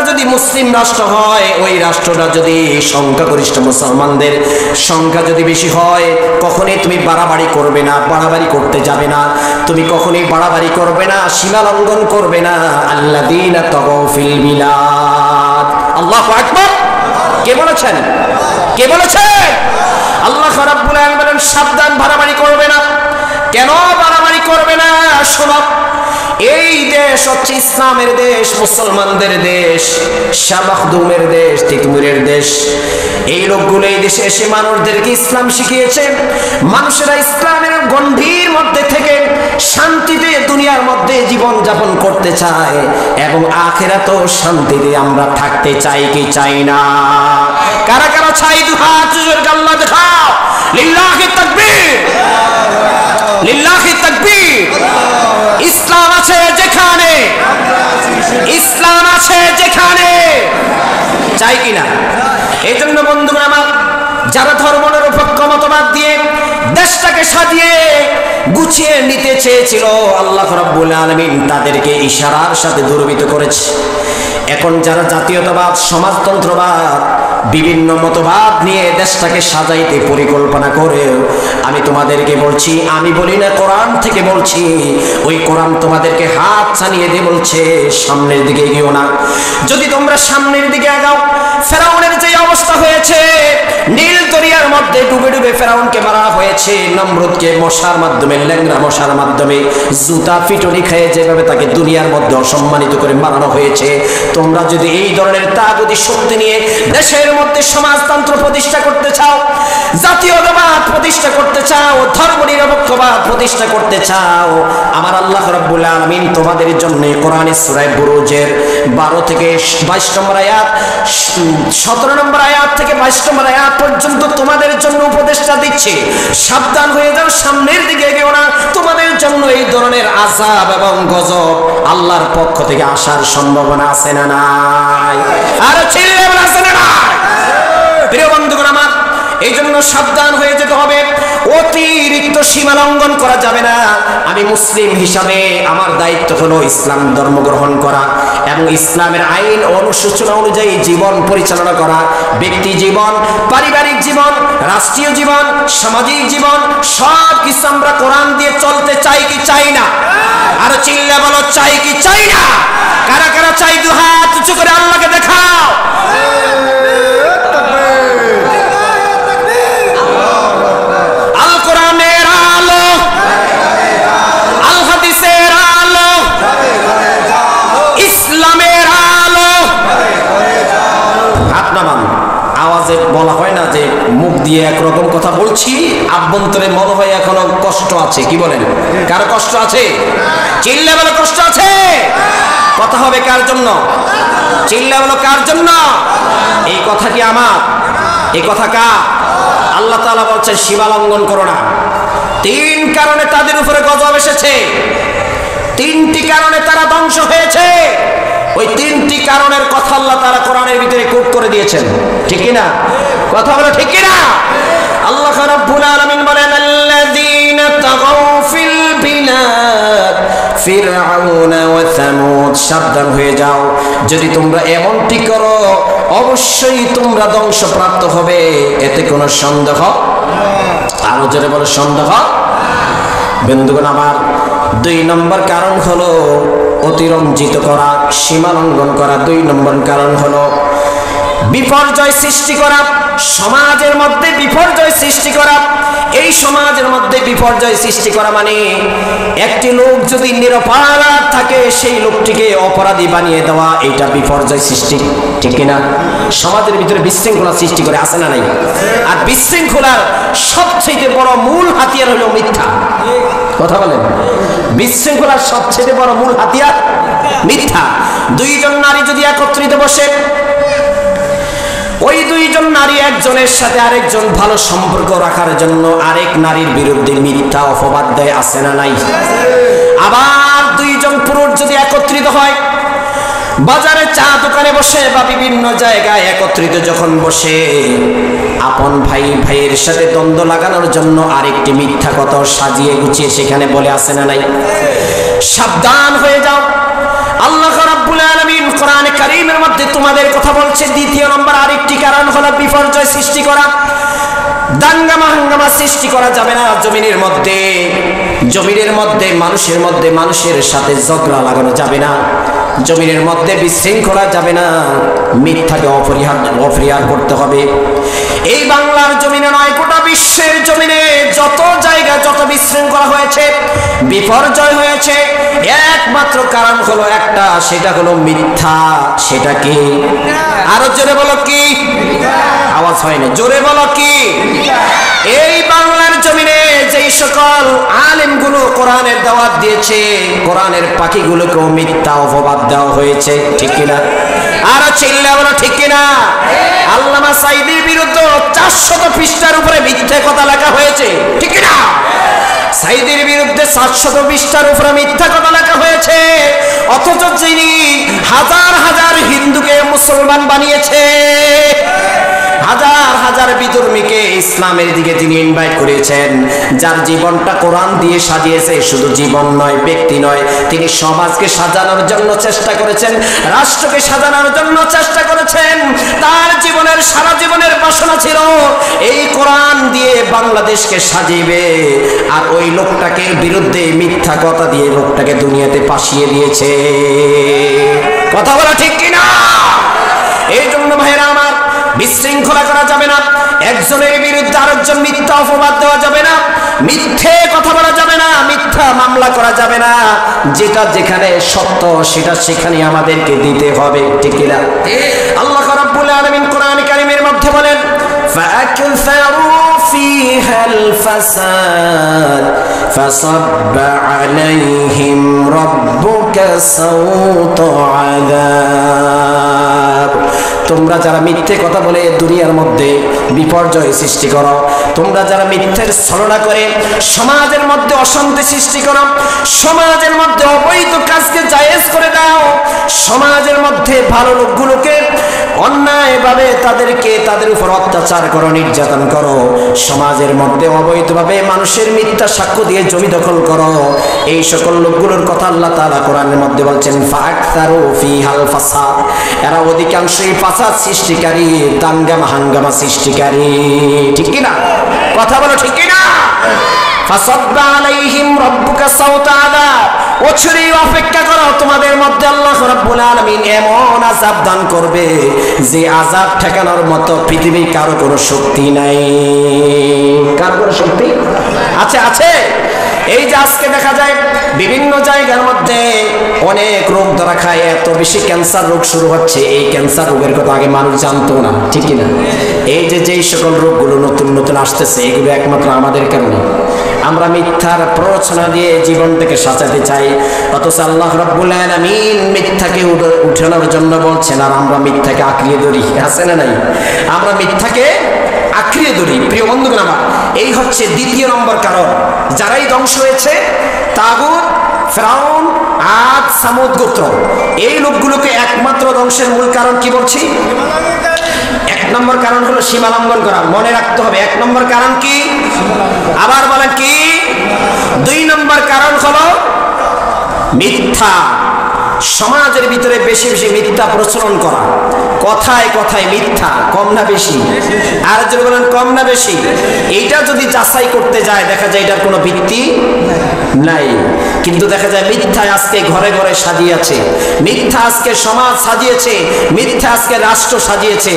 যদি মুসলিম রাষ্ট্র হয়, ওই রাষ্ট্রটা যদি সংখ্যাগরিষ্ঠ মুসলমানদের সংখ্যা যদি বেশি হয়, কখনোই তুমি বাড়াবাড়ি করবে না, বাড়াবাড়ি করতে যাবে না, তুমি কখনোই বাড়াবাড়ি করবে না, সীমা লঙ্ঘন করবে না। আল্লাযীনা তাগাউ ফিল বিলাদ। আল্লাহু আকবার। কে বলেছেন? কে বলেছেন? আল্লাহ রাব্বুল আলামিন বলেন সাবধান, বাড়াবাড়ি করবে না। কেন বাড়াবাড়ি করবে না? শোনো, এই দেশ হচ্ছে ইসলামের দেশ, মুসলমানদের দেশ, শাহ মাখদুমের দেশ, তিতুমিরের দেশ। এই লোকগুলো এই দেশে এসে মানুষদেরকে ইসলাম শিখিয়েছে। মানুষেরা ইসলামের গণ্ডির মধ্যে থেকে শান্তিতে দুনিয়ার মধ্যে জীবন যাপন করতে চায় এবং আখিরাতেও শান্তিতে আমরা থাকতে চাই কি চাই না? কারা কারা চাই? দু হাত জোর করে আল্লাহ দেখাও। লিল্লাহি তাকবীর, লিল্লাহি তাকবীর। ইসলাম আছে যেখানে, ইসলাম আছে যেখানে, চাই কিনা? এই জন্য বন্ধুরা আমার, যারা ধর্মনিরপেক্ষ মতবাদ দিয়ে দেশটাকে সাজিয়ে গুছিয়ে নিতে চেয়েছিল, আল্লাহ রাব্বুল আলামিন তাদেরকে ইশারার সাথে দুর্বৃত্ত করেছে। এখন যারা জাতীয়তাবাদ, সমাজতন্ত্রবাদ, বিভিন্ন মতবাদ নিয়ে দেশটাকে সাজাইতে পরিকল্পনা করে, আমি তোমাদেরকে বলছি, আমি বলি না, কোরআন থেকে বলছি, ওই কোরআন তোমাদেরকে হাত ছানিয়ে দিয়ে বলছে সামনের দিকে এগিয়েও না। যদি তোমরা সামনের দিকে আগাও, ফেরাউনের যে অবস্থা হয়েছে, নীল দরিয়ার মধ্যে ডুবে ডুবে ফেরাউনকে মারা হয়েছে, নমরুদকে মশার মাধ্যমে, ল্যাংড়া মশার মাধ্যমে জুতা পিটুনি খেয়ে যেভাবে তাকে দুনিয়ার মধ্যে অসম্মানিত করে মারানো হয়েছে, তোমরা যদি এই ধরনের তাগুতি শক্তি নিয়ে দেশের মধ্যে সমাজতন্ত্র প্রতিষ্ঠা করতে চাও, জাতীয়তাবাদ প্রতিষ্ঠা করতে চাও, ধর্মনিরপেক্ষবাদ প্রতিষ্ঠাা করতে চাও, আমার আল্লাহ রাব্বুল আলামিন তোমাদের জন্য কোরআনের সূরা বুরুজের 12 থেকে 22 নম্বর আয়াত, 17 নম্বর আয়াত থেকে 22 নম্বর আয়াত পর্যন্ত তোমাদের জন্য উপদেশটা দিচ্ছে, সাবধান হয়ে যাও, সামনের দিকে এগিয়েও না, তোমাদের জন্য এই ধরনের আযাব এবং গজব আল্লাহর পক্ষ থেকে আসার সম্ভাবনা আছে না নাই? আর চিল্লায়ে বলেন আছে না নাই? প্রিয় বন্ধুগণ আমার, এই জন্য সাবধান হয়ে যেতে হবে, অতিরিক্ত সীমা লঙ্ঘন করা যাবে না। আমি মুসলিম হিসাবে আমার দায়িত্ব হলো ইসলাম ধর্ম গ্রহণ করা এবং ইসলামের আইন অনুশোচনা অনুযায়ী জীবন পরিচালনা করা। ব্যক্তি জীবন, পারিবারিক জীবন, রাষ্ট্রীয় জীবন, সামাজিক জীবন, সব কিছু আমরা কোরআন দিয়ে চলতে চাই কি চাই না? আর চিল্লা বলো, চাই কি চাই না? কারা কারা চাই? দু হাত উঁচু করে আল্লাহকে দেখাও। বলা হয় না যে মুখ দিয়ে একরকম কথা বলছি, আভ্যন্তরে মনে হয় এখনো কষ্ট আছে। কি বলেন? কারো কষ্ট আছে? চিল্লা বলে কষ্ট আছে। কথা হবে কার জন্য? চিল্লা বলো কার জন্য? এই কথা কি আমার? এই কথা কার? আল্লাহ তাআলা বলছেন সীমা লঙ্ঘন করো না। 3 কারণে তাদের উপরে গজব এসেছে, 3টি কারণে তারা ধ্বংস হয়েছে। ওই 3টি কারণের কথা আল্লাহ তাআলা কোরআনের ভিতরে কোট করে দিয়েছেন। ঠিক কি না? কথা বলো ঠিক কি না? আল্লাহ রাব্বুল আলামিন বলেন আল্লাযীনা তাগাউ ফিল বিলাদ ফিরআউন ওয়া সামুদ। সাবধান হয়ে যাও, যদি তোমরা এমনটি করো অবশ্যই তোমরা ধ্বংসপ্রাপ্ত হবে, এতে কোনো সন্দেহ। আরো জোরে বলো সন্দেহ। বন্ধুগণ আমার, 2 নম্বর কারণ হলো অতিরঞ্জিত করা, সীমা লঙ্ঘন করা। 2 নম্বর কারণ হলো বিপর্যয় সৃষ্টি করা, সমাজের মধ্যে বিপর্যয় সৃষ্টি করা। এই সমাজের মধ্যে বিপর্যয় সৃষ্টি করা মানে একটি লোক যদি নিরপরাধ থাকে সেই লোকটিকে অপরাধী বানিয়ে দেওয়া, এটা বিপর্যয় সৃষ্টি। ঠিক কিনা? সমাজের ভিতরে বিশৃঙ্খলা সৃষ্টি করে, আছে না নাই? আর বিশৃঙ্খলার সবচেয়ে বড় মূল হাতিয়ার হলো মিথ্যা। কথা বলেন, বিশৃঙ্খলার সবচেয়ে বড় মূল হাতিয়ার মিথ্যা। 2 জন নারী যদি একত্রিত বসে, ওই 2 জন নারী একজনের সাথে আরেকজন ভালো সম্পর্ক রাখার জন্য আরেক নারীর বিরুদ্ধে মিথ্যা অপবাদ দেয়, আছে না নাই? আবার 2 জন পুরুষ যদি একত্রিত হয়, বাজারে চা দোকানে বসে বা বিভিন্ন জায়গায় একত্রিত যখন বসে, আপন ভাই ভাইয়ের সাথে দ্বন্দ্ব লাগানোর জন্য আরেকটি মিথ্যা কথা সাজিয়ে গুছিয়ে সেখানে বলে, আছে না নাই? সাবধান হয়ে যাও, আল্লাহ রাব্বুল আলামিন কোরআনে কারীমের মধ্যে তোমাদের কথা বলছে। দ্বিতীয় নম্বর আরেকটি কারণ হলো বিপর্যয় সৃষ্টি করা, দাঙ্গামা হাঙ্গামা সৃষ্টি করা যাবে না জমিনের মধ্যে মানুষের সাথে ঝগড়া লাগানো যাবে না, জমিনের মধ্যে বিশৃঙ্খলা যাবে না, মিথ্যাকে অপরিহার করতে হবে। এই বাংলার জমিনে নয়, গোটা বিশ্বের জমিনে যত জায়গায় যত বিশৃঙ্খলা হয়েছে, বিপর্যয় হয়েছে, একমাত্র কারণ হলো একটা, সেটা হলো মিথ্যা। সেটা কি? আরো জোরে বলো কি? আওয়াজ হয় না, জোরে বলো কি? এই বাংলার জমিনে যেই সকল আলেমগুলো কোরআনের দাওয়াত দিয়েছে, কোরআনের পাখিগুলোকেও মিথ্যা অপবাদ দেওয়া হয়েছে, ঠিক কিনা? আরো চিল্লা বলো ঠিক কিনা? আল্লামা সাঈদীর বিরুদ্ধে 400 পৃষ্ঠার উপরে মিথ্যা কথা লেখা হয়েছে, ঠিক কিনা? সাঈদীর বিরুদ্ধে 700 পৃষ্ঠার উপরে মিথ্যা কথা লেখা হয়েছে, অথচ যিনি হাজার হাজার হিন্দুকে মুসলমান বানিয়েছে, হাজার হাজার বিধর্মীকে ইসলামের দিকে তিনি ইনভাইট করেছেন, যার জীবনটা কোরআন দিয়ে সাজিয়েছে, শুধু জীবন নয়, ব্যক্তি নয়, তিনি সমাজকে সাজানোর জন্য চেষ্টা করেছেন, রাষ্ট্রকে সাজানোর জন্য চেষ্টা করেছেন। তার জীবনের সারা জীবনের বাসনা ছিল এই কোরআন দিয়ে বাংলাদেশকে সাজিবে, আর ওই লোকটাকে বিরুদ্ধে মিথ্যা কথা দিয়ে লোকটাকে দুনিয়াতে পাঠিয়ে দিয়েছে। কথা বলা ঠিক কিনা? এই জন্য ভাইরা আমার, বিশৃঙ্খলা করা যাবে না, একজনের বিরুদ্ধে আরেকজন মিথ্যা অপবাদ দেওয়া যাবে না, মিথ্যে কথা বলা যাবে না, মিথ্যা মামলা করা যাবে না, যেটা যেখানে সত্য সেটা সেখানে আমাদেরকে দিতে হবে, ঠিক কিনা? আল্লাহ রাব্বুল আলামিন কোরআন কারীমের মধ্যে বলেন, ফাআকসারু ফিহাল ফাসাদ ফাসাব্বা আলাইহিম রাব্বুকা সাওতা আযাব। তোমরা যারা মিথ্যে কথা বলে দুনিয়ার মধ্যে বিপর্যয় সৃষ্টি করো, তোমরা যারা মিথ্যের ছলনা করে সমাজের মধ্যে অশান্তি সৃষ্টি করো, সমাজের মধ্যে অবৈধ কাজকে জায়েজ করে দাও, সমাজের মধ্যে ভালো লোকগুলোকে অন্যায়ভাবে তাদের উপর অত্যাচার করো, নির্যাতন করো, সমাজের মধ্যে অবৈধভাবে মানুষের মিথ্যা সাক্ষ্য দিয়ে জমি দখল করো, এই সকল লোকগুলোর কথা আল্লাহ তাআলা কোরআনের মধ্যে বলছেন, ফাআকসারু ফিহাল ফাসাদ, এরা অধিকাংশই ফাসাদ সৃষ্টিকারী, দাঙ্গামা হাঙ্গামা সৃষ্টিকারী, ঠিক কিনা? কথা বলো ঠিক কিনা? ফাসাব্বা আলাইহিম রাব্বুকা সাওতা আযাব, অচিরেই অপেক্ষা করো, তোমাদের মধ্যে আল্লাহ রাব্বুল আলামিন এমন আযাব দান করবে যে আযাব ঠেকানোর মতো পৃথিবীর কারো কোনো শক্তি নাই। কার কোনো শক্তি আছে? আছে। এই যে আজকে দেখা যায় বিভিন্ন জায়গার মধ্যে অনেক রোগ ধরা খায়, এত বেশি ক্যান্সার রোগ শুরু হচ্ছে, এই ক্যান্সার রোগের কথা আগে মানুষ জানতো না, ঠিক কিনা? এই যে যেই সকল রোগগুলো নতুন নতুন আসতেছে, এগুলো একমাত্র আমাদের কারণে। আমরা মিথ্যার প্ররোচনা দিয়ে জীবনটাকে সাজাতে চাই, অথচ আল্লাহ রাব্বুল আলামিন মিথ্যাকে উঠানোর জন্য বলছেন, আর আমরা মিথ্যাকে আঁকড়িয়ে ধরি, আছে না নাই? আমরা মিথ্যাকে আঁকড়িয়ে ধরি। প্রিয় বন্ধুগণ আমার, এই হচ্ছে দ্বিতীয় নম্বর কারণ। যারাই ধ্বংস হয়েছে, তাগুত, ফিরআউন, আদ, সামুদ গোত্র, এই লোকগুলোকে একমাত্র ধ্বংসের মূল কারণ কি বলছি? এক নম্বর কারণ হলো সীমা লঙ্ঘন করা। মনে রাখতে হবে, এক নম্বর কারণ কি? আবার বলেন কি? 2 নম্বর কারণ হলো মিথ্যা। সমাজের ভিতরে বেশি বেশি মিথ্যা প্রচলন করা, কথায় কথায় মিথ্যা, কম না বেশি? আর যদি বলেন কম না বেশি, এইটা যদি যাচাই করতে যায় দেখা যায় এটার কোনো ভিত্তি নাই। কিন্তু দেখা যায় মিথ্যায় আজকে ঘরে ঘরে সাজিয়েছে, মিথ্যা আজকে সমাজ সাজিয়েছে, মিথ্যা আজকে রাষ্ট্র সাজিয়েছে।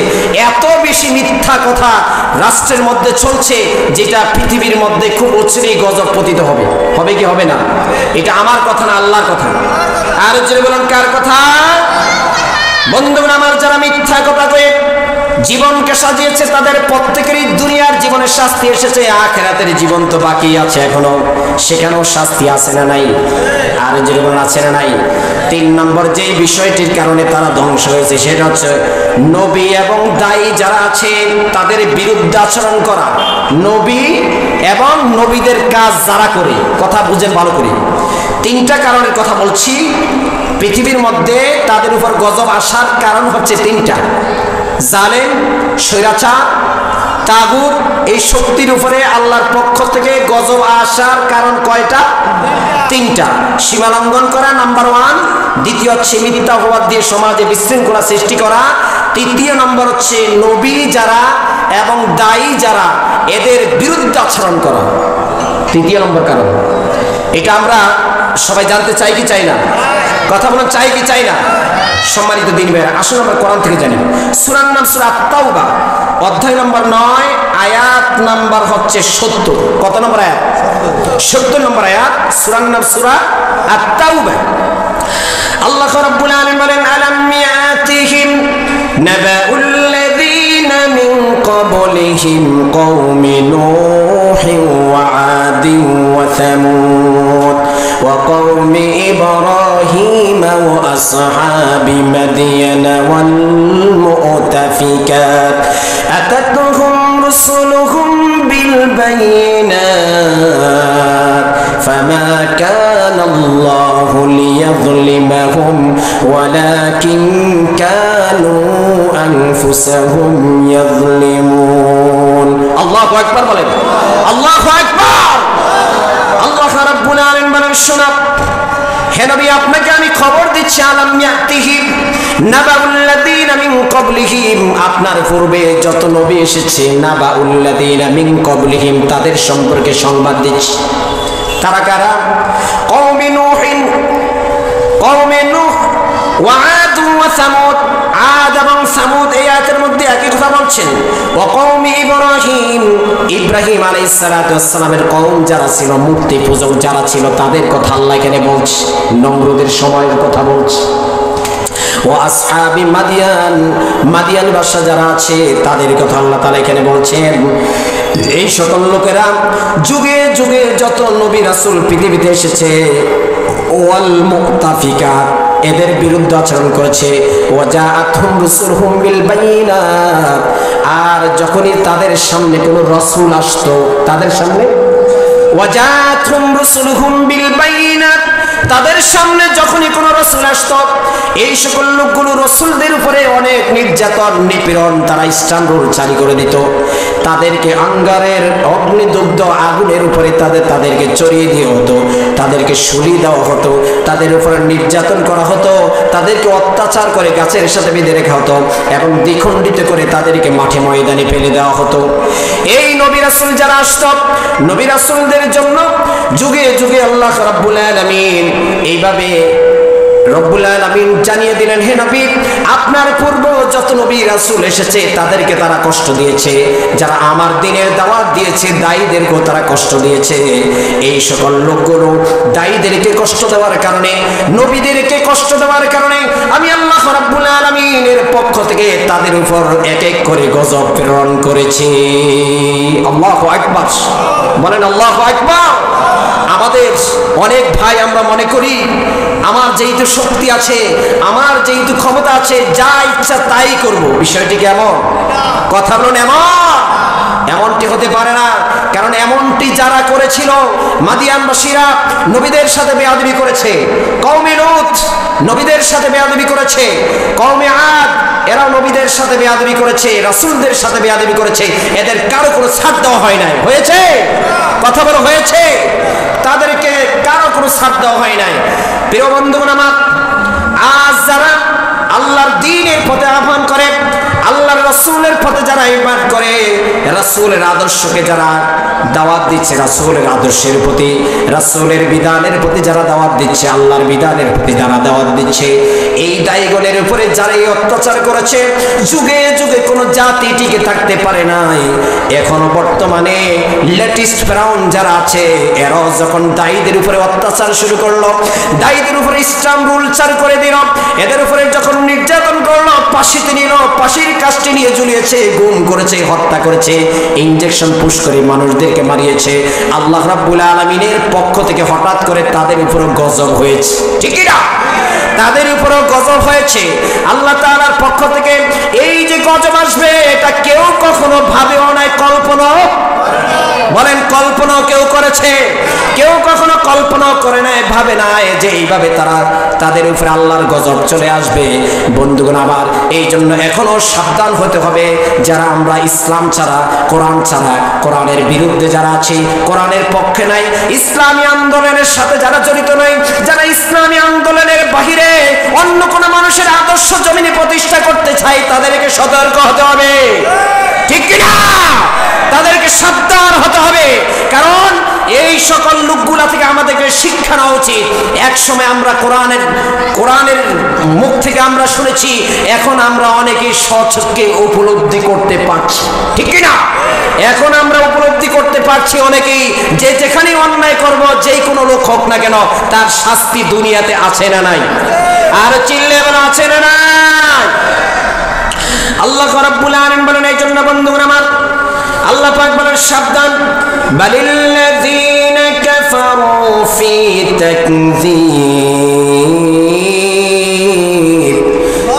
এত বেশি মিথ্যা কথা রাষ্ট্রের মধ্যে চলছে, যেটা পৃথিবীর মধ্যে খুব অচিরেই গজব পতিত হবে। হবে কি হবে না? এটা আমার কথা না, আল্লাহর কথা। আর যদি বলেন কার কথা? বন্ধুগণ আমার, যারা মিথ্যা কথা কয়ে জীবনকে সাজিয়েছে, তাদের প্রত্যেকেরই দুনিয়ার জীবনের শাস্তি এসেছে, আখিরাতের জীবন তো বাকি আছে এখনো, সেখানেও শাস্তি আছে না নাই? আর জীবন আছে না নাই? 3 নম্বর যে বিষয়টির কারণে তারা ধ্বংস হয়েছে, সেটা হচ্ছে নবী এবং দায়ী যারা আছে তাদের বিরুদ্ধে আচরণ করা, নবী এবং নবীদের কাজ যারা করে। কথা বুঝেন ভালো করে। 3টা কারণের কথা বলছি। পৃথিবীর মধ্যে তাদের উপর গজব আসার কারণ হচ্ছে 3টা: জালেম, স্বৈরাচার, তাগুত এই শক্তির উপরে আল্লাহর পক্ষ থেকে গজব আসার কারণ কয়টা? তিনটা। সীমা লঙ্ঘন করা নাম্বার 1, দ্বিতীয় হচ্ছে মিথ্যা অপবাদ দিয়ে সমাজে বিশৃঙ্খলা সৃষ্টি করা, তৃতীয় নম্বর হচ্ছে নবী যারা এবং দায়ী যারা এদের বিরুদ্ধে আচরণ করা, তৃতীয় নম্বর কারণ। এটা আমরা সবাই জানতে চাই কি চাই না? কথা বলেন, চাই কি চাই না? সম্মানিত দিন ভাইরা, আসুন আমরা কোরআন থেকে জানি। সূরার নাম সূরা আত-তাওবা, অধ্যায় নম্বর 9, আয়াত নাম্বার হচ্ছে 70। কত নম্বর আয়াত? 70 নম্বর আয়াত। সূরার নাম সূরা আত-তাওবা। আল্লাহ রাব্বুল আলামিন বলেন, আলাম ইয়াতিহিম নাবাউল লাযীনা মিন ক্বাবলিহিম কওমি নূহিন ওয়া আদিন ওয়া সামূদ ওয়া কওমি ইব্রাহিম ওয়া আসহাবি মাদিয়ান ওয়াল মুতাফিকাত আতাতুহুম রুসুলুহুম বিল বায়িনাত ফামা কানা আল্লাহু লিয়াযলিমাহুম ওয়ালাকিন কানু আনফুসাহুম ইয়াযলিমুন। আল্লাহু আকবার বলেন, আল্লাহু আকবার। আল্লাহ রাব্বুল আলামিন বলেন, শোনো হে নবী, আপনাকে আমি খবর দিচ্ছি, আলাম ইয়াতিহিম নাবাউল লাযীনা মিন ক্বাবলিহিম, আপনার পূর্বে যত নবী এসেছে, নাবাউল লাযীনা মিন ক্বাবলিহিম তাদের সম্পর্কে সংবাদ দিচ্ছি। তারা কারা? কওমি নূহিন, কওমে নূহ, ওয়া আদ ওয়া সামুদ, আদ এবং সামুদ এই আয়াতের মধ্যে একই কথা বলছেন। ওয়া কওমি ইব্রাহিম, ইব্রাহিম আলাইহিস সালাতু ওয়াস সালামের কওম যারা ছিল, মূর্তি পূজক যারা ছিল, তাদের কথা আল্লাহ এখানে বলছে, নমরুদের সময়ের কথা বলছে। ও আসহাবি মাদিয়ান, মাদিয়ান বাদশা যারা আছে তাদের কথা আল্লাহ তাআলা এখানে বলছেন। এই সকল লোকেরা যুগে যুগে যত নবী রাসূল পৃথিবীতে এসেছে, ওয়াল মুতাফিকাত এদের বিরুদ্ধে আচরণ করেছে, ওয়াজাআতহুম রুসুলুহুম বিল বায়িনাত, আর যখনই তাদের সামনে কোনো রাসূল আসতো, তাদের সামনে ওয়াজাআতহুম রুসুলুহুম বিল বায়িনাত, তাদের সামনে যখনই কোনো রাসূল আসতো, এই সকল লোকগুলো রাসূলদের উপরে অনেক নির্যাতন নিপীড়ন তারা ইস্তাম্বুল জারি করে দিত। তাদেরকে আঙ্গারের অগ্নিদগ্ধ আগুনের উপরে তাদেরকে চড়িয়ে দেওয়া হতো, তাদেরকে শুলি দেওয়া হতো, তাদের উপরে নির্যাতন করা হতো, তাদেরকে অত্যাচার করে গাছের সাথে বেঁধে রাখা হতো এবং দ্বিখণ্ডিত করে তাদেরকে মাঠে ময়দানে ফেলে দেওয়া হতো। এই নবী রাসূল যারা আসতো, নবী রাসূলদের জন্য যুগে যুগে আল্লাহ রাব্বুল আলামিন এইভাবে রব্বুল আলামিন জানিয়ে দিলেন, হে নবী, আপনার পূর্ব যত নবী রাসূল এসেছে তাদেরকে তারা কষ্ট দিয়েছে, যারা আমার দ্বীনের দাওয়াত দিয়েছে দায়ীদেরকেও তারা কষ্ট দিয়েছে। এই সকল লোকগুলো দায়ীদেরকে কষ্ট দেওয়ার কারণে, নবীদেরকে কষ্ট দেওয়ার কারণে আমি আল্লাহ রাব্বুল আলামিনের পক্ষ থেকে তাদের উপর এক এক করে গজব প্রেরণ করেছি। আল্লাহু আকবার বলেন, আল্লাহু আকবার। আমাদের অনেক ভাই আমরা মনে করি আমার যেহেতু শক্তি আছে, আমার যেহেতু ক্ষমতা আছে, যা ইচ্ছা তাই করব। বিষয়টি কেমন? কথা বলুন, এমনটি হতে পারে না। কারণ এমনটি যারা করেছিল, মাদিয়ানবাসীরা নবীদের সাথে বেয়াদবি করেছে, কওমে লূত নবীদের সাথে বেয়াদবি করেছে, কওমে আদ এরাও নবীদের সাথে বেয়াদবি করেছে, রাসূলদের সাথে বেয়াদবি করেছে, এদের কারো কোনো ছাড় দেওয়া হয় নাই। হয়েছে? কথা বলো, হয়েছে? তাদেরকে কারো কোনো ছাড় দেওয়া হয় নাই। প্রিয় বন্ধুগণ আমার, আজ যারা আল্লাহর দ্বীনের পথে আহ্বান করে, আল্লাহর রাসূলের পথে যারা ঈমান করে, রাসূলের আদর্শকে যারা দাওয়াত দিচ্ছে, রাসূলের আদর্শের প্রতি, রাসূলের বিধানের প্রতি যারা দাওয়াত দিচ্ছে, আল্লাহর বিধানের প্রতি যারা দাওয়াত দিচ্ছে, এই দায়ীগণের উপরে যারা এই অত্যাচার করেছে, যুগে যুগে কোনো জাতি টিকে থাকতে পারে নাই। এখনো বর্তমানে লেটেস্ট ফেরাউন যারা আছে, এরাও যখন দায়ীদের উপরে অত্যাচার শুরু করলো, দায়ীদের উপরে ইস্তাম্বুল চালু করে দিল, এদের উপরে যখন নির্যাতন করলো, ফাঁসিতে নিল, ফাঁসির কাস্টে নিয়ে ঝুলিয়েছে, গুম করেছে, হত্যা করেছে, ইনজেকশন পুশ করে মানুষদেরকে মারিয়েছে, আল্লাহ রাব্বুল আলামিনের পক্ষ থেকে হঠাৎ করে তাদের উপর গজব হয়েছে। ঠিক না? তাদের উপর গজব হয়েছে। আল্লাহ তাআলার পক্ষ থেকে এই যে গজব আসবে, এটা কেউ কখনো ভাবেও নাই, কল্পনাও বলেন কল্পনাও কেউ করেছে? কেউ কখনো কল্পনাও করে নাই, ভাবে নাই যে এইভাবে তাদের উপরে আল্লাহর গজব চলে আসবে। বন্ধুগণ আমার, এই জন্য এখনো সাবধান হতে হবে। যারা আমরা ইসলাম ছাড়া, কোরআন ছাড়া, কোরআনের বিরুদ্ধে যারা আছি, কোরআনের পক্ষে নাই, ইসলামী আন্দোলনের সাথে যারা জড়িত নাই, যারা ইসলামী আন্দোলনের বাহিরে অন্য কোন মানুষের আদর্শ জমিনে প্রতিষ্ঠা করতে চাই, তাদেরকে সতর্ক হতে হবে, ঠিক কিনা? তাদেরকে সাবধান হতে হবে। কারণ এই সকল লোকগুলা থেকে আমাদেরকে শিক্ষা নেওয়া উচিত। এক সময় আমরা কোরআনের মুখ থেকে আমরা শুনেছি, এখন আমরা অনেকেই সচক্ষে উপলব্ধি করতে পারছি, ঠিক কিনা? এখন আমরা উপলব্ধি করতে পারছি অনেকেই যে যেখানেই অন্যায় করব, যেই কোনো লোক হোক না কেন, তার শাস্তি দুনিয়াতে আছে না নাই? আর চিল্লে বলা আছে না নাই? আল্লাহ রাব্বুল আলামিন বলেন, এই জন্য বন্ধুগণ আমার, আল্লাহ পাক বলেন সাবধান, বালিল্লাযীনা কাফারু ফি তাকযীব।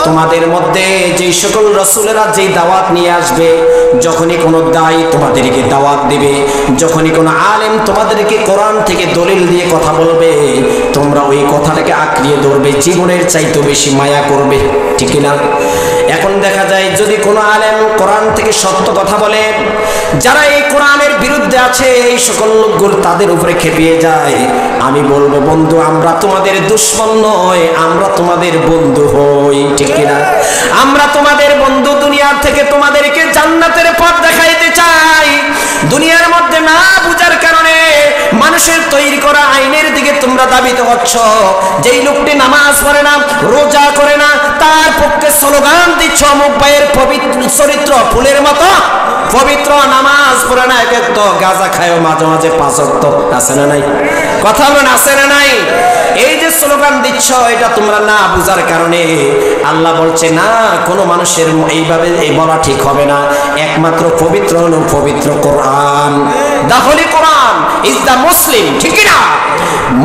তোমাদের মধ্যে যে সকল রাসূলেরা যে দাওয়াত নিয়ে আসবে, যখনই কোনো দায়ী তোমাদেরকে দাওয়াত দিবে, যখনই কোনো আলেম তোমাদেরকে কোরআন থেকে দলিল দিয়ে কথা বলবে, তোমরা ওই কথাটাকে আঁকড়িয়ে ধরবে, জীবনের চাইতে বেশি মায়া করবে, ঠিক না? এখন দেখা যায় যদি কোনো আলেম কোরআন থেকে সত্য কথা বলে, যারা এই কোরআনের বিরুদ্ধে আছে, এই সকল লোকগুলো তাদের উপরে খেপিয়ে যায়। আমি বলবো, বন্ধু, আমরা তোমাদের দুশমন নয়, আমরা তোমাদের বন্ধু হই, ঠিক কিনা? আমরা তোমাদের বন্ধু। দুনিয়ার থেকে তোমাদেরকে জান্নাতের পথ দেখাইতে চাই। দুনিয়ার মধ্যে না বুঝার কারণে মানুষের তৈরি করা আইনের দিকে তোমরা দাবিত হচ্ছ। যেই লোকটি নামাজ পড়ে না, রোজা করে না, তার পক্ষে স্লোগান দিচ্ছ, অমুক ভাইয়ের পবিত্র চরিত্র ফুলের মতো পবিত্র, নামাজ পড়ে না, এক তো গাঁজা খায়ও মাঝে মাঝে, 5 ওয়াক্ত আছে না নাই? কথা বলেন, আছে না নাই? এই যে স্লোগান দিচ্ছ, এটা তোমরা না বুঝার কারণে আল্লাহ বলছে না, কোনো মানুষের এইভাবে বলা ঠিক হবে না। একমাত্র পবিত্র হলো পবিত্র কোরআন। দা হোলি কোরআন ইজ দা মুসলিম, ঠিক না?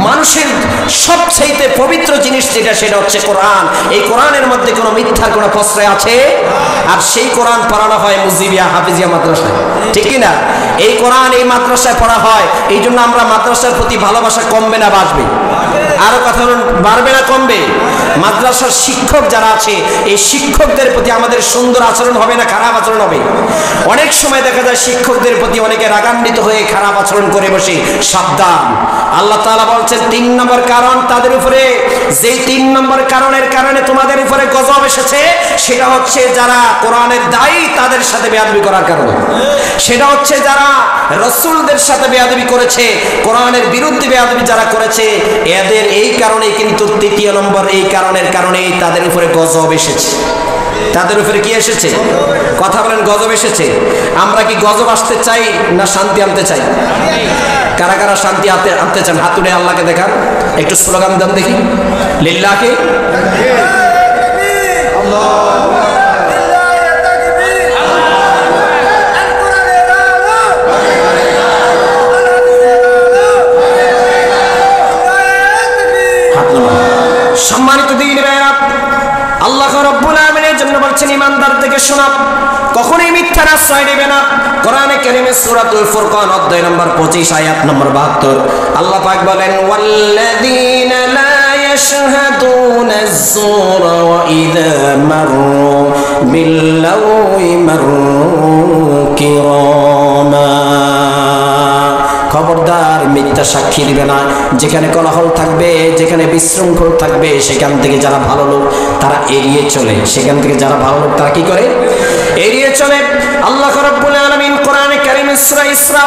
মানুষের সবচেয়ে পবিত্র জিনিস যেটা, সেটা হচ্ছে কোরআন। এই কোরআনের মধ্যে কোনো মিথ্যার কোনো প্রশ্রয় আছে? আর সেই কোরআন পড়ানো হয় মুজিবিয়া হাফিজিয়া মাদ্রাসায়, ঠিক না? এই কোরআন এই মাদ্রাসায় পড়া হয়। এই জন্য আমরা মাদ্রাসার প্রতি ভালোবাসা কমবে না বাড়বে? আরো কথা বলুন, বাড়বে না কমবে? মাদ্রাসার শিক্ষক যারা আছে, এই শিক্ষকদের প্রতি আমাদের সুন্দর আচরণ হবে না খারাপ আচরণ হবে? অনেক সময় দেখা যায় শিক্ষকদের প্রতি অনেকে রাগান্বিত হয়ে খারাপ আচরণ করে বসে। সাবধান, আল্লাহ তাআলা বলছেন 3 নম্বর কারণ তাদের উপরে, যে 3 নম্বর কারণের কারণে তোমাদের উপরে গজব এসেছে, সেটা হচ্ছে যারা কোরআনের দায়ী তাদের সাথে বেয়াদবি করার কারণে। সেটা হচ্ছে যারা রাসূলদের সাথে বেয়াদবি করেছে, কোরআনের বিরুদ্ধে বেয়াদবি যারা করেছে, এদের এই কারণে কিন্তু 3 নম্বর এই কারণের কারণেই তাদের উপরে গজব এসেছে। তাদের উপরে কি এসেছে? কথা বলেন, গজব এসেছে। আমরা কি গজব আসতে চাই না শান্তি আনতে চাই? কারা কারা শান্তি আনতে চান? হাত তুলে আল্লাহকে দেখান, একটু স্লোগান দেন দেখি, লিল্লাহি সম্মানিত দিন ভাইরা, আল্লাহ রাব্বুল আলামিনের জন্য বলছেন ইমানদার থেকে শোনা, কখনোই মিথ্যার আশ্রয় নেবে না। কোরআনে কারীমে সূরাতুল ফুরকান অধ্যায় নম্বর 25 আয়াত নম্বর 72 আল্লাহ পাক বলেন, ওয়াল্লাযীনা লা ইয়াশহাদুনাজ যুরা ওয়া ইযা মাররু বিল্লাগwi মাররু কিরামা। খবরদার, মিথ্যা সাক্ষী দিবে না। যেখানে কোলাহল থাকবে, যেখানে বিশৃঙ্খল থাকবে, সেখান থেকে যারা ভালো লোক তারা এড়িয়ে চলে। সেখান থেকে যারা ভালো লোক তারা কি করে? এড়িয়ে চলে। আল্লাহ রাব্বুল আলামিন কোরআনে কারীমে সূরা ইসরা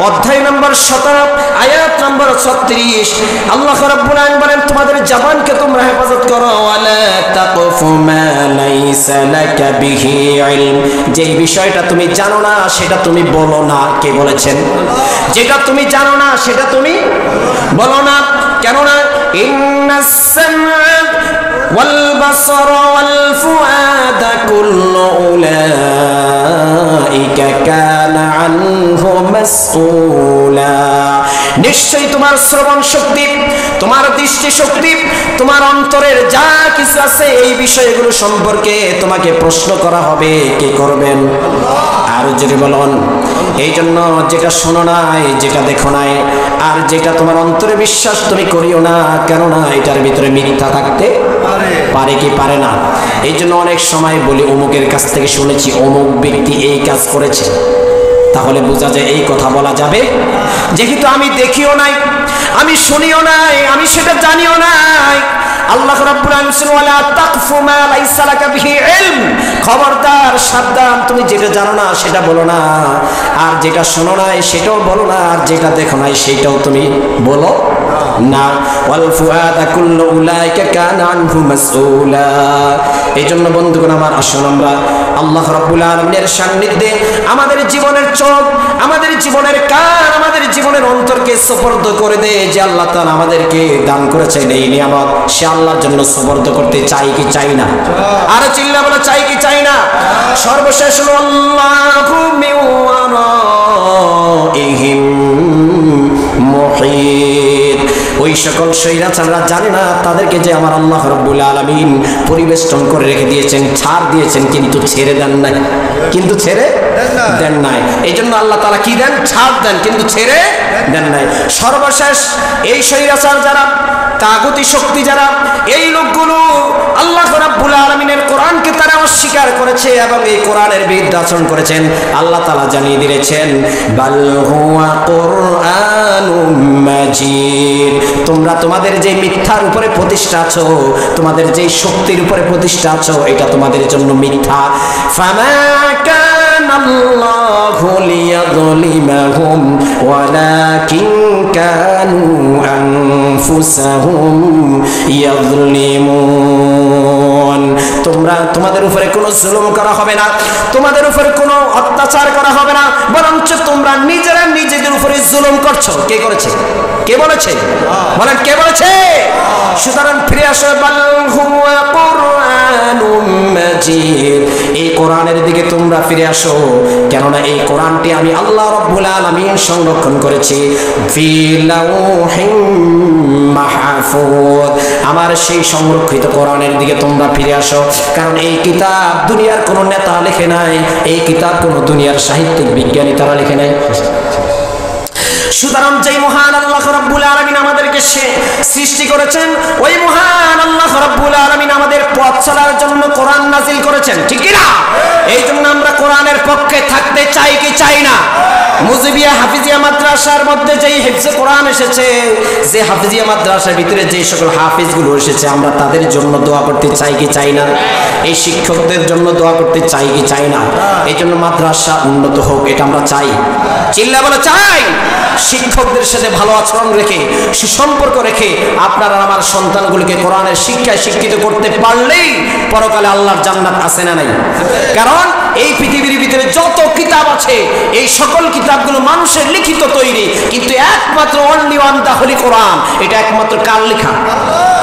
অধ্যায় নম্বর 17 আয়াত নম্বর 36 আল্লাহ রাব্বুল আলামিন বলেন, তোমাদের জবানকে তোমরা হেফাজত করো, ওয়ালা তাকফু মা লাইসা লাকা বিহি ইলম। যেই বিষয়টা তুমি জানো না সেটা তুমি বলো না। কে বলেছেন? যেটা তুমি জানো না সেটা তুমি বলো না। কেননা ইন্নাস সামআ ওয়াল বাসারা ওয়াল ফুআদা কুল্লু উলাইকা কানা আনহু মাসউলা। নিশ্চয়ই তোমার শ্রবণ শক্তি, তোমার দৃষ্টি শক্তি, তোমার অন্তরের যা কিছু আছে, এই বিষয়গুলো সম্পর্কে তোমাকে প্রশ্ন করা হবে। কে করবেন? আর যদি বলুন, এই জন্য যেটা শোনো নাই, যেটা দেখো নাই, আর যেটা তোমার অন্তরে বিশ্বাস তুমি করিও না, কেননা এটার ভিতরে মিথ্যা থাকতে পারে কি পারে না। এই জন্য অনেক সময় বলি অমুকের কাছ থেকে শুনেছি অমুক ব্যক্তি এই কাজ করেছে, তাহলে বোঝা যায় এই কথা বলা যাবে। যেহেতু আমি দেখিও নাই, আমি শুনিও নাই, আমি সেটা জানিও নাই। আল্লাহ রাব্বুল আলামিন বলেন ওয়ালা তাকফু মা লাইসা লাকা বিহি ইলম, খবরদার সাবধান, তুমি যেটা জানো না সেটা বলো না, আর যেটা শোনো নাই সেটাও বলো না, আর যেটা দেখো নাই সেটাও তুমি বলো না। ওয়াল ফুআদা কুল্লু উলাইকা কানা আনহু মাসউলা। এইজন্য বন্ধুগণ আমার, আসুন আমরা আল্লাহ রাব্বুল আলামিনের সান্নিধ্যে আমাদের জীবনের চোখ, আমাদের জীবনের কান, আমাদের জীবনের অন্তরকে সুপর্দ করে দে। যে আল্লাহ তাআলা আমাদেরকে দান করেছেন এই নিয়ামত, সে আল্লাহর জন্য সুপর্দ করতে চাই কি চাই না? আর চিল্লা বলে চাই কি চাই না? সর্বশেষ হলো আল্লাহু মিন ওয়ারাইহিম মুহিত। ওই সকল স্বৈরাচাররা জানে না তাদেরকে যে আমার আল্লাহ রাব্বুল আলামিন পরিবেষ্টন করে রেখে দিয়েছেন, ছাড় দিয়েছেন, কিন্তু ছেড়ে দেন নাই, কিন্তু ছেড়ে দেন নাই। এই জন্য আল্লাহ তাআলা কি দেন? ছাড় দেন, কিন্তু ছেড়ে দেন নাই। সর্বশেষ এই স্বৈরাচার যারা, তাগুতি শক্তি যারা, এই লোকগুলো আল্লাহ রাব্বুল আলামিনের কোরআনকে তারা অস্বীকার করেছে এবং এই কোরআনের বিরুদ্ধে আচরণ করেছেন। আল্লাহ তাআলা জানিয়ে দিয়েছেন বাল হুয়া কুরআনুম মাজিদ, তোমরা তোমাদের যে মিথ্যার উপরে প্রতিষ্ঠা আছো, তোমাদের যে শক্তির উপরে প্রতিষ্ঠা আছো, এটা তোমাদের জন্য মিথ্যা। ফামা কানা আল্লাহু লিয়াযলিমাহুম ওয়ালাকিন কানু আনফুসাহুম ইয়াযলিমুন। তোমাদের উপরে কোনো জুলুম করা হবে না, তোমাদের উপরে কোনো অত্যাচার করা হবে না, বরঞ্চ তোমরা নিজেরা নিজেদের উপরে জুলুম করছো। কে করেছে? কে বলেছে? বলেন কে বলেছে? সুতরাং ফিরে আসো, বাল হুয়া কুরআনুম মাজিদ, এই কোরআনের দিকে তোমরা ফিরে আসো, কেননা এই কোরআনটি আমি আল্লাহ রাব্বুল আলামিন সংরক্ষণ করেছি ফি লাউহিম মাহফুজ। আমার সেই সংরক্ষিত কোরআনের দিকে তোমরা ফিরে আসো, কারণ এই কিতাব দুনিয়ার কোনো নেতা লেখে নাই, এই কিতাব কোনো দুনিয়ার সাহিত্যিক বিজ্ঞানী তারা লেখে নাই। সুতরাং যেই মহান আল্লাহ রাব্বুল আলামিন আমাদেরকে সৃষ্টি করেছেন, ওই মহান আল্লাহ রাব্বুল আলামিন আমাদের পথ চলার জন্য কোরআন নাজিল করেছেন, ঠিক কি না? এই জন্য আমরা কোরআনের পক্ষে থাকতে চাই কি চাই না? মুজিবিয়া হাফিজিয়া মাদ্রাসার মধ্যে যেই হিফজে কোরআন এসেছে, যে হাফিজিয়া মাদ্রাসার ভিতরে যে সকল হাফিজগুলো এসেছে, আমরা তাদের জন্য দোয়া করতে চাই কি চাই না? এই শিক্ষকদের জন্য দোয়া করতে চাই কি চাই না? এই জন্য মাদ্রাসা উন্নত হোক, এটা আমরা চাই। চিল্লা বলে চাই। শিক্ষকদের সাথে ভালো আচরণ রেখে, সুসম্পর্ক রেখে আপনার আর আমার সন্তানগুলোকে কোরআনের শিক্ষায় শিক্ষিত করতে পারলেই পরকালে আল্লাহর জান্নাত আছে না নাই? কারণ এই পৃথিবীর ভিতরে যত কিতাব আছে, এই সকল কিতাবগুলো মানুষের লিখিত তৈরি, কিন্তু একমাত্র অনলি ওয়ান দা হোলি কোরআন, এটা একমাত্র কার লেখা?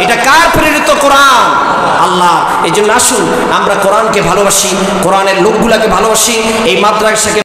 এটা কার প্রেরিত কোরআন? আল্লাহ। এই জন্য আসুন আমরা কোরআনকে ভালোবাসি, কোরআনের লোকগুলাকে ভালোবাসি, এই মাদ্রাসাকে